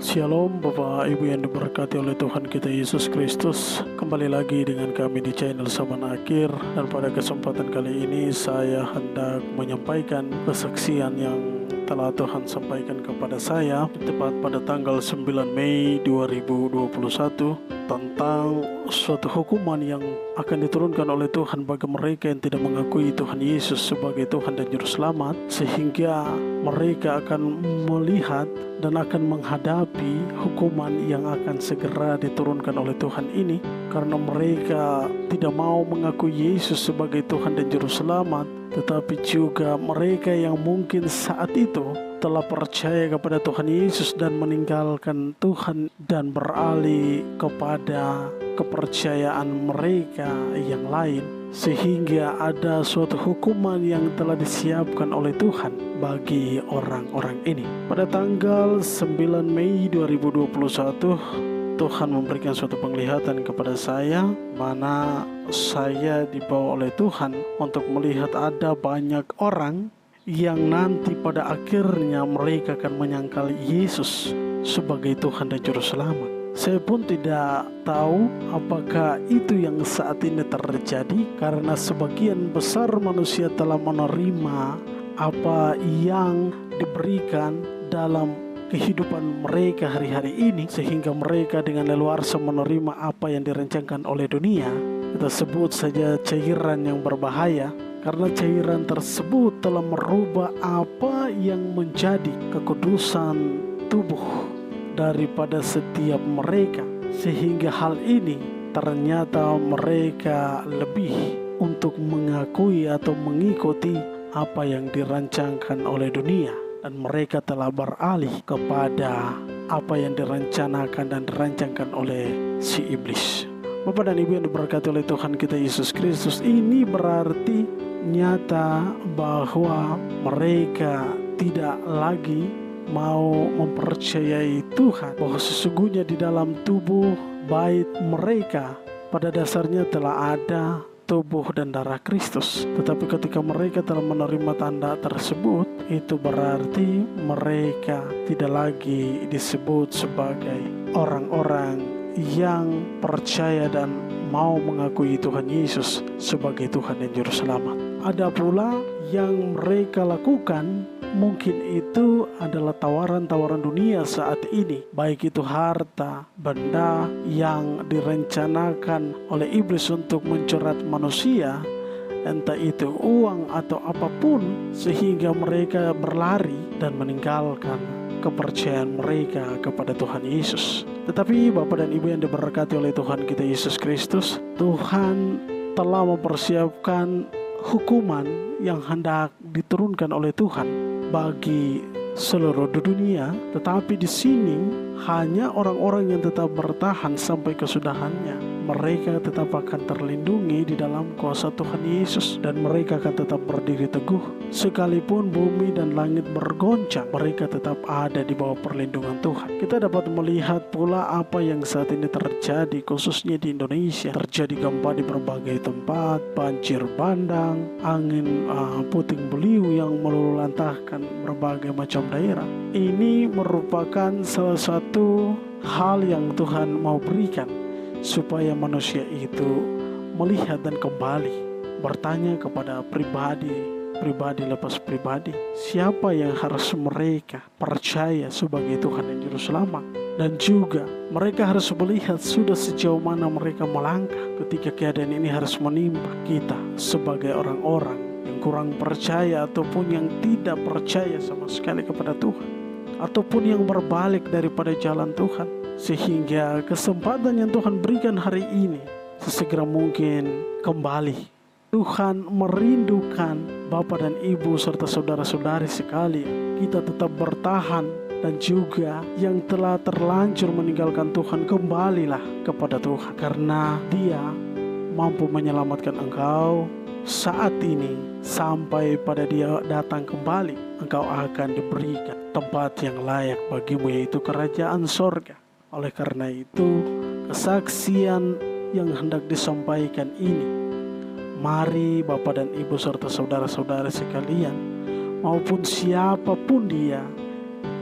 Shalom Bapak Ibu yang diberkati oleh Tuhan kita Yesus Kristus. Kembali lagi dengan kami di channel Zaman Akhir. Dan pada kesempatan kali ini saya hendak menyampaikan kesaksian yang telah Tuhan sampaikan kepada saya tepat pada tanggal 9 Mei 2021 tentang suatu hukuman yang akan diturunkan oleh Tuhan bagi mereka yang tidak mengakui Tuhan Yesus sebagai Tuhan dan Juru Selamat, sehingga mereka akan melihat dan akan menghadapi hukuman yang akan segera diturunkan oleh Tuhan ini karena mereka tidak mau mengakui Yesus sebagai Tuhan dan Juru Selamat, tetapi juga mereka yang mungkin saat itu telah percaya kepada Tuhan Yesus dan meninggalkan Tuhan dan beralih kepada kepercayaan mereka yang lain, sehingga ada suatu hukuman yang telah disiapkan oleh Tuhan bagi orang-orang ini. Pada tanggal 9 Mei 2021 Tuhan memberikan suatu penglihatan kepada saya, mana saya dibawa oleh Tuhan untuk melihat ada banyak orang yang nanti pada akhirnya mereka akan menyangkal Yesus sebagai Tuhan dan Juru Selamat. Saya pun tidak tahu apakah itu yang saat ini terjadi, karena sebagian besar manusia telah menerima apa yang diberikan dalam kehidupan mereka hari-hari ini, sehingga mereka dengan leluasa menerima apa yang direncanakan oleh dunia. Kita sebut saja cairan yang berbahaya, karena cairan tersebut telah merubah apa yang menjadi kekudusan tubuh daripada setiap mereka, sehingga hal ini ternyata mereka lebih untuk mengakui atau mengikuti apa yang dirancangkan oleh dunia, dan mereka telah beralih kepada apa yang direncanakan dan dirancangkan oleh si iblis. Bapak dan Ibu yang diberkati oleh Tuhan kita Yesus Kristus, ini berarti nyata bahwa mereka tidak lagi mau mempercayai Tuhan, bahwa sesungguhnya di dalam tubuh baik mereka pada dasarnya telah ada tubuh dan darah Kristus. Tetapi ketika mereka telah menerima tanda tersebut, itu berarti mereka tidak lagi disebut sebagai orang-orang yang percaya dan mau mengakui Tuhan Yesus sebagai Tuhan dan Juru Selamat. Ada pula yang mereka lakukan, mungkin itu adalah tawaran-tawaran dunia saat ini, baik itu harta, benda yang direncanakan oleh iblis untuk menjerat manusia, entah itu uang atau apapun, sehingga mereka berlari dan meninggalkan kepercayaan mereka kepada Tuhan Yesus. Tetapi Bapak dan Ibu yang diberkati oleh Tuhan kita Yesus Kristus, Tuhan telah mempersiapkan hukuman yang hendak diturunkan oleh Tuhan bagi seluruh dunia, tetapi di sini hanya orang-orang yang tetap bertahan sampai kesudahannya. Mereka tetap akan terlindungi di dalam kuasa Tuhan Yesus, dan mereka akan tetap berdiri teguh. Sekalipun bumi dan langit bergoncang, mereka tetap ada di bawah perlindungan Tuhan. Kita dapat melihat pula apa yang saat ini terjadi, khususnya di Indonesia. Terjadi gempa di berbagai tempat, banjir bandang, angin puting beliung yang meluluhlantahkan berbagai macam daerah. Ini merupakan salah satu hal yang Tuhan mau berikan, supaya manusia itu melihat dan kembali bertanya kepada pribadi lepas pribadi, siapa yang harus mereka percaya sebagai Tuhan dan Juru Selamat. Dan juga mereka harus melihat sudah sejauh mana mereka melangkah ketika keadaan ini harus menimpa kita sebagai orang-orang yang kurang percaya ataupun yang tidak percaya sama sekali kepada Tuhan, ataupun yang berbalik daripada jalan Tuhan, sehingga kesempatan yang Tuhan berikan hari ini sesegera mungkin kembali. Tuhan merindukan Bapak dan Ibu serta saudara-saudari sekalian, kita tetap bertahan, dan juga yang telah terlanjur meninggalkan Tuhan, kembalilah kepada Tuhan, karena Dia mampu menyelamatkan engkau saat ini sampai pada Dia datang kembali. Engkau akan diberikan tempat yang layak bagimu, yaitu kerajaan sorga. Oleh karena itu, kesaksian yang hendak disampaikan ini, mari Bapak dan Ibu serta saudara-saudara sekalian, maupun siapapun dia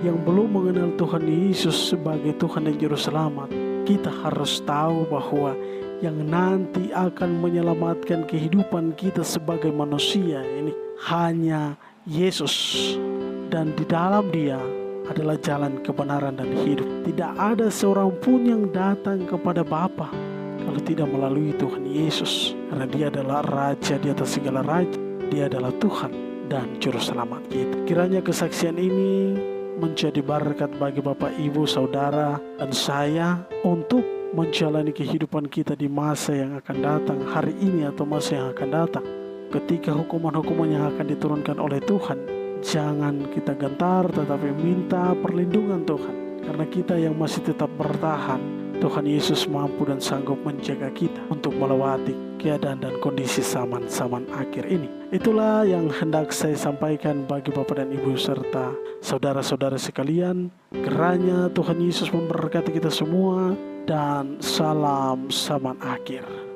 yang belum mengenal Tuhan Yesus sebagai Tuhan dan Juru Selamat, kita harus tahu bahwa yang nanti akan menyelamatkan kehidupan kita sebagai manusia ini hanya Yesus. Dan di dalam Dia adalah jalan kebenaran dan hidup. Tidak ada seorang pun yang datang kepada Bapa kalau tidak melalui Tuhan Yesus. Karena Dia adalah Raja di atas segala raja. Dia adalah Tuhan dan Juru Selamat kita. Kiranya kesaksian ini menjadi berkat bagi Bapak, Ibu, Saudara, dan saya untuk menjalani kehidupan kita di masa yang akan datang, hari ini atau masa yang akan datang. Ketika hukuman-hukuman yang akan diturunkan oleh Tuhan, jangan kita gentar, tetapi minta perlindungan Tuhan. Karena kita yang masih tetap bertahan, Tuhan Yesus mampu dan sanggup menjaga kita untuk melewati keadaan dan kondisi zaman-zaman akhir ini. Itulah yang hendak saya sampaikan bagi Bapak dan Ibu serta saudara-saudara sekalian. Kiranya Tuhan Yesus memberkati kita semua dan salam zaman akhir.